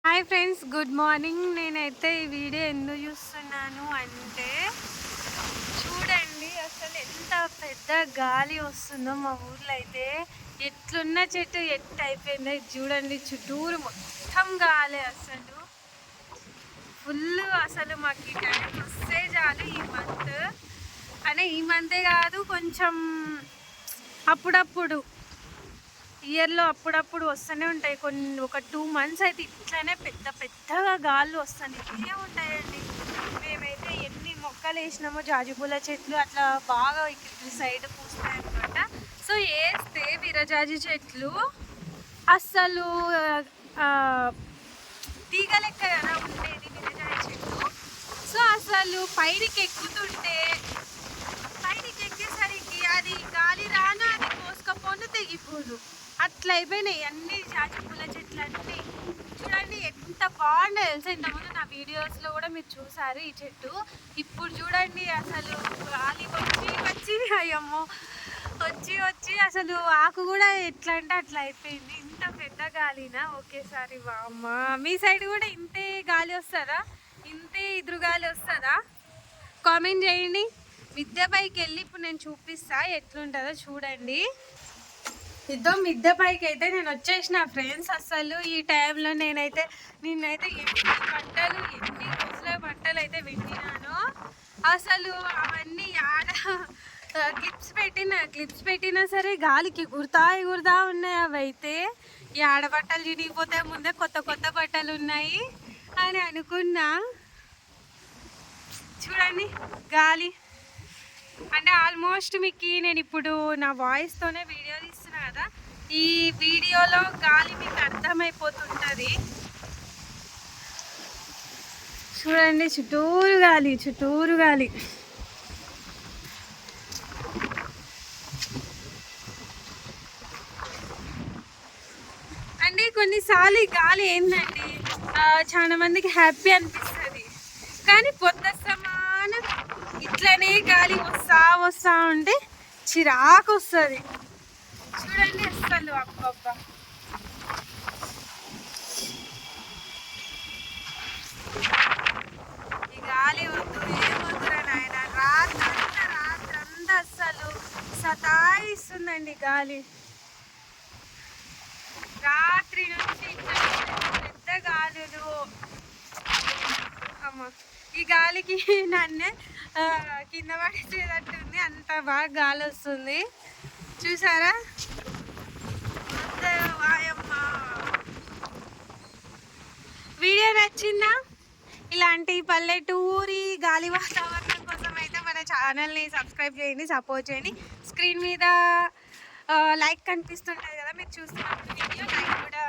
Hi friends, good morning. నేనైతే ఈ video ఎందుకు చూస్తున్నాను అంటే చూడండి అసలు ఎంత పెద్ద గాలి వస్తుందో మా ఊర్లో. అయితే ఎట్లున్న చెట్టు ఎట్టు అయిపోయిందో చూడండి. చుట్టూరు మొత్తం గాలి అసలు ఫుల్. అసలు మాకు ఈ టైం వస్తే చాలు ఈ మంత్ అనే ఈ మంతే కాదు, కొంచెం అప్పుడప్పుడు ఇయర్లో అప్పుడప్పుడు వస్తూనే ఉంటాయి. ఒక 2 months అయితే ఇట్లానే పెద్ద పెద్దగా గాళ్ళు వస్తూనే ఉంటాయండి. మేమైతే ఎన్ని మొక్కలు వేసినామో జాజిపూల చెట్లు అట్లా బాగా ఇటు సైడ్ పూస్తాయి అనమాట. సో వేస్తే విరజాజి చెట్లు అస్సలు తీగలెక్క కదా ఉండేది విరజాజి చెట్టు. సో అసలు పైడికి ఎక్కుతుంటే పైడికి ఎక్కేసరికి అది గాలి రాను, అది కోసుకపోను, తెగిపోదు. అట్లా అయిపోయినాయి అన్ని జాజి పూల చెట్లు అన్నీ. చూడండి ఎంత బాగుందో తెలుసా. ఇంతకుముందు నా వీడియోస్లో కూడా మీరు చూసారు ఈ చెట్టు. ఇప్పుడు చూడండి అసలు గాలి వచ్చి వచ్చి అయ్యమ్మో వచ్చి వచ్చి అసలు ఆకు కూడా ఎట్లా అంటే అట్లా అయిపోయింది. ఇంత పెద్ద గాలినా ఒకేసారి. అమ్మ మీ సైడ్ కూడా ఇంతే గాలి వస్తుందా? ఇంతే ఎదురు గాలి వస్తుందా? కామెంట్ చేయండి. మిద్దె పైకి వెళ్ళి ఇప్పుడు నేను చూపిస్తా ఎట్లుంటుందో చూడండి. మిద్దె పైకి అయితే నేను వచ్చేసిన ఫ్రెండ్స్. అసలు ఈ టైంలో నిన్నైతే ఎన్ని రోజుల బట్టలు అయితే పెట్టినాను. అసలు అవన్నీ క్లిప్స్ పెట్టినా సరే గాలికి ఎగురుతా ఉన్నాయి. అవి అయితే ఈ ఆడబట్టలు చినిగిపోతే ముందే కొత్త బట్టలు ఉన్నాయి అని అనుకున్నా. చూడండి గాలి అంటే ఆల్మోస్ట్ మీకు నేను ఇప్పుడు నా వాయిస్తోనే వీడియో తీస్తున్నా కదా, ఈ వీడియోలో గాలి మీకు అర్థమైపోతుంటుంది. చూడండి చుట్టూరు గాలి. అంటే కొన్నిసార్లు ఈ గాలి ఏంటండి చాలా మందికి హ్యాపీ అనిపిస్తుంది. కానీ పొద్దు సమానం ఇట్లనే గాలి వస్తా ఉంటే చిరాకు వస్తుంది. చూడండి అసలు అబ్బబ్బా. ఈ గాలి వద్దు ఏమొద్దురా నాయన. రాత్రంతా అస్సలు సతాయిస్తుందండి గాలి. రాత్రి నుంచి పెద్ద గాలులు. అమ్మ ఈ గాలికి నన్నే కింద పడేసేటట్టుంది. అంత బాగా గాలి వస్తుంది చూసారా. వీడియో నచ్చిందా? ఇలాంటి పల్లెటూరి గాలి వాతావరణం కోసం అయితే మన ఛానల్ని సబ్స్క్రైబ్ చేయండి, సపోర్ట్ చేయండి. స్క్రీన్ మీద లైక్ కనిపిస్తుంటుంది కదా, మీరు చూస్తున్నప్పుడు వీడియో లైక్ కూడా